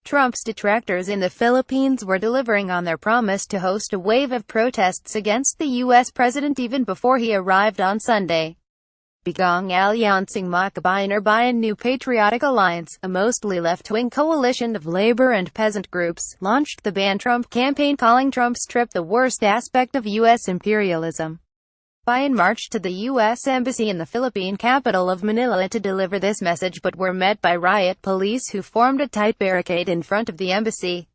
Trump's detractors in the Philippines were delivering on their promise to host a wave of protests against the U.S. president even before he arrived on Sunday. Bagong Alyansang Makabayan or Bayan New Patriotic Alliance, a mostly left-wing coalition of labor and peasant groups, launched the Ban Trump campaign, calling Trump's trip the worst aspect of U.S. imperialism. Bayan marched to the U.S. Embassy in the Philippine capital of Manila to deliver this message but were met by riot police who formed a tight barricade in front of the embassy.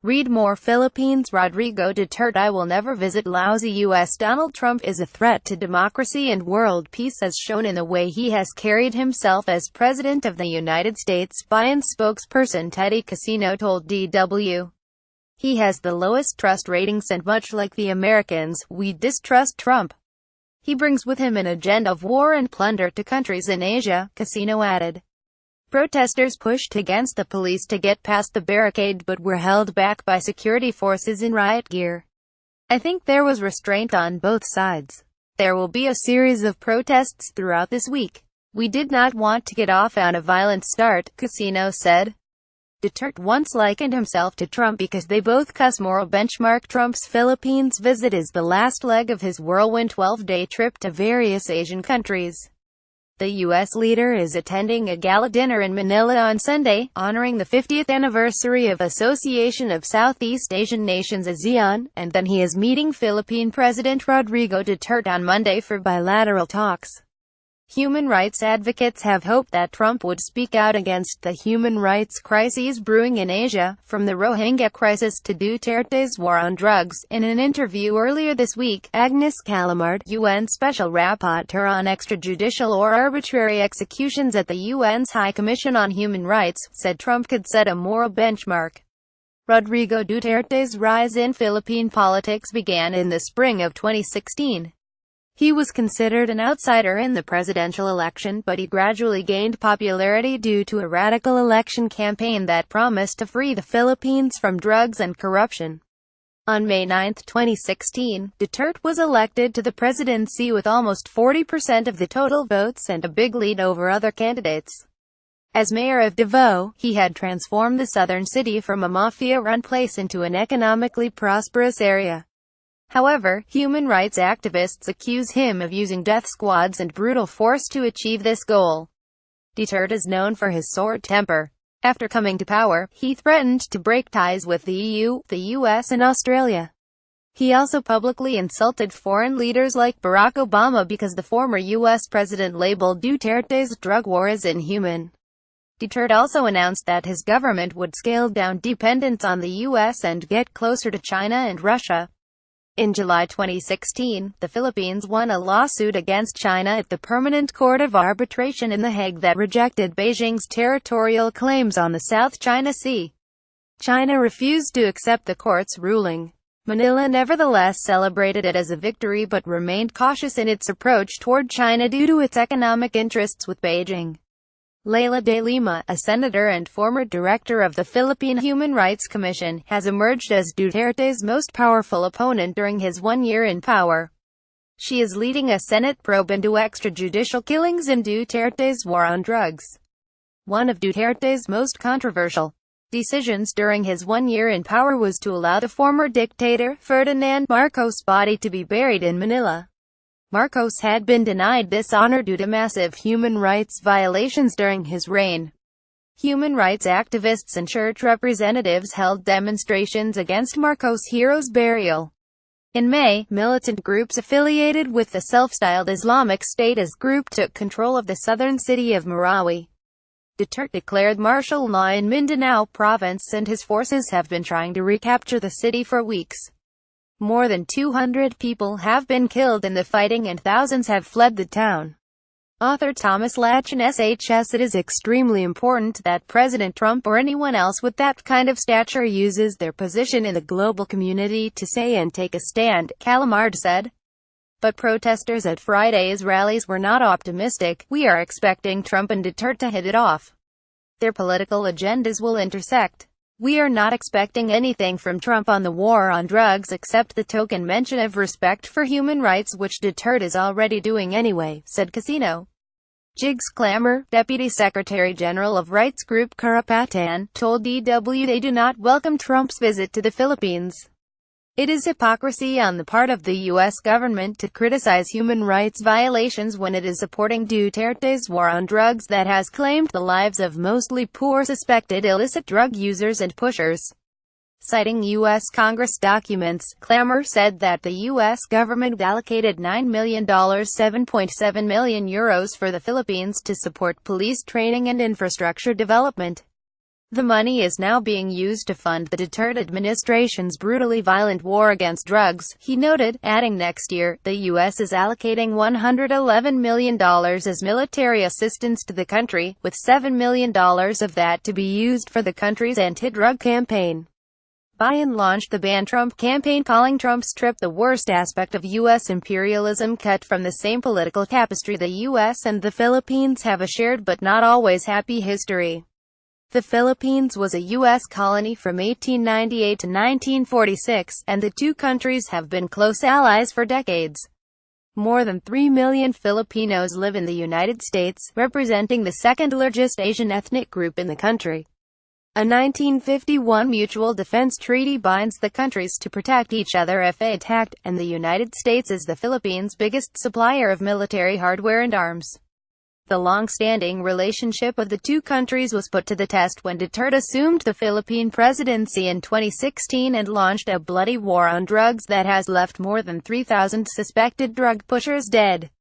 Read more. Philippines Rodrigo Duterte I will never visit lousy U.S. Donald Trump is a threat to democracy and world peace as shown in the way he has carried himself as President of the United States, Bayan spokesperson Teddy Casino told DW. He has the lowest trust ratings and much like the Americans, we distrust Trump. He brings with him an agenda of war and plunder to countries in Asia, Casino added. Protesters pushed against the police to get past the barricade but were held back by security forces in riot gear. I think there was restraint on both sides. There will be a series of protests throughout this week. We did not want to get off on a violent start, Casino said. Duterte once likened himself to Trump because they both cuss moral benchmark. Trump's Philippines visit is the last leg of his whirlwind 12-day trip to various Asian countries. The U.S. leader is attending a gala dinner in Manila on Sunday, honoring the 50th anniversary of Association of Southeast Asian Nations ASEAN, and then he is meeting Philippine President Rodrigo Duterte on Monday for bilateral talks. Human rights advocates have hoped that Trump would speak out against the human rights crises brewing in Asia, from the Rohingya crisis to Duterte's war on drugs. In an interview earlier this week, Agnes Calamard, UN Special Rapporteur on Extrajudicial or Arbitrary Executions at the UN's High Commission on Human Rights, said Trump could set a moral benchmark. Rodrigo Duterte's rise in Philippine politics began in the spring of 2016. He was considered an outsider in the presidential election, but he gradually gained popularity due to a radical election campaign that promised to free the Philippines from drugs and corruption. On May 9, 2016, Duterte was elected to the presidency with almost 40% of the total votes and a big lead over other candidates. As mayor of Davao, he had transformed the southern city from a mafia-run place into an economically prosperous area. However, human rights activists accuse him of using death squads and brutal force to achieve this goal. Duterte is known for his sore temper. After coming to power, he threatened to break ties with the EU, the US and Australia. He also publicly insulted foreign leaders like Barack Obama because the former US president labeled Duterte's drug war as inhuman. Duterte also announced that his government would scale down dependence on the US and get closer to China and Russia. In July 2016, the Philippines won a lawsuit against China at the Permanent Court of Arbitration in The Hague that rejected Beijing's territorial claims on the South China Sea. China refused to accept the court's ruling. Manila nevertheless celebrated it as a victory but remained cautious in its approach toward China due to its economic interests with Beijing. Leila de Lima, a senator and former director of the Philippine Human Rights Commission, has emerged as Duterte's most powerful opponent during his 1 year in power. She is leading a Senate probe into extrajudicial killings in Duterte's war on drugs. One of Duterte's most controversial decisions during his 1 year in power was to allow the former dictator, Ferdinand Marcos' body to be buried in Manila. Marcos had been denied this honor due to massive human rights violations during his reign. Human rights activists and church representatives held demonstrations against Marcos' hero's burial. In May, militant groups affiliated with the self-styled Islamic State group took control of the southern city of Marawi. Duterte declared martial law in Mindanao province and his forces have been trying to recapture the city for weeks. More than 200 people have been killed in the fighting and thousands have fled the town. Author Thomas Lachin SHS It is extremely important that President Trump or anyone else with that kind of stature uses their position in the global community to say and take a stand, Calamard said. But protesters at Friday's rallies were not optimistic. We are expecting Trump and Duterte to hit it off. Their political agendas will intersect. We are not expecting anything from Trump on the war on drugs except the token mention of respect for human rights which Duterte is already doing anyway, said Casino. Jigs Clamor, Deputy Secretary General of rights group Karapatan, told DW they do not welcome Trump's visit to the Philippines. It is hypocrisy on the part of the U.S. government to criticize human rights violations when it is supporting Duterte's war on drugs that has claimed the lives of mostly poor suspected illicit drug users and pushers. Citing U.S. Congress documents, Clamor said that the U.S. government allocated $9 million €7.7 million for the Philippines to support police training and infrastructure development. The money is now being used to fund the Duterte administration's brutally violent war against drugs, he noted, adding next year, the U.S. is allocating $111 million as military assistance to the country, with $7 million of that to be used for the country's anti-drug campaign. Bayan launched the Ban Trump campaign, calling Trump's trip the worst aspect of U.S. imperialism cut from the same political tapestry. The U.S. and the Philippines have a shared but not always happy history. The Philippines was a U.S. colony from 1898 to 1946, and the two countries have been close allies for decades. More than 3 million Filipinos live in the United States, representing the second-largest Asian ethnic group in the country. A 1951 mutual defense treaty binds the countries to protect each other if attacked, and the United States is the Philippines' biggest supplier of military hardware and arms. The long-standing relationship of the two countries was put to the test when Duterte assumed the Philippine presidency in 2016 and launched a bloody war on drugs that has left more than 3,000 suspected drug pushers dead.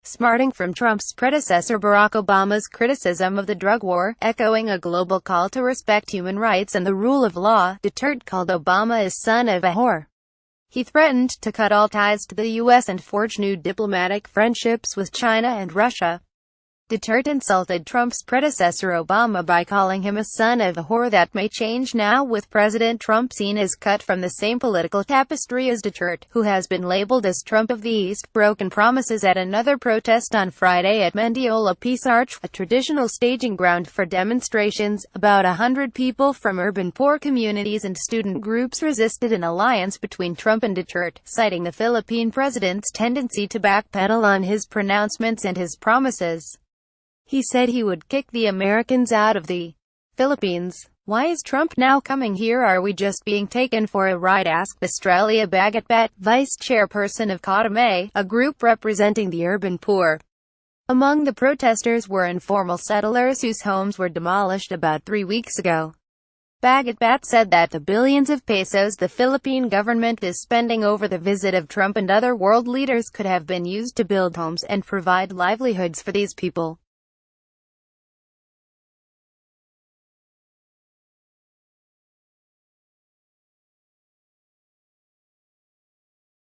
Smarting from Trump's predecessor Barack Obama's criticism of the drug war, echoing a global call to respect human rights and the rule of law, Duterte called Obama a son of a whore. He threatened to cut all ties to the U.S. and forge new diplomatic friendships with China and Russia. Duterte insulted Trump's predecessor Obama by calling him a son of a whore. That may change now, with President Trump seen as cut from the same political tapestry as Duterte, who has been labeled as Trump of the East. Broken promises at another protest on Friday at Mendiola Peace Arch, a traditional staging ground for demonstrations. About 100 people from urban poor communities and student groups resisted an alliance between Trump and Duterte, citing the Philippine president's tendency to backpedal on his pronouncements and his promises. He said he would kick the Americans out of the Philippines. Why is Trump now coming here? Are we just being taken for a ride? Asked Australia Bagatbat, vice chairperson of Katame, a group representing the urban poor. Among the protesters were informal settlers whose homes were demolished about 3 weeks ago. Bagatbat said that the billions of pesos the Philippine government is spending over the visit of Trump and other world leaders could have been used to build homes and provide livelihoods for these people.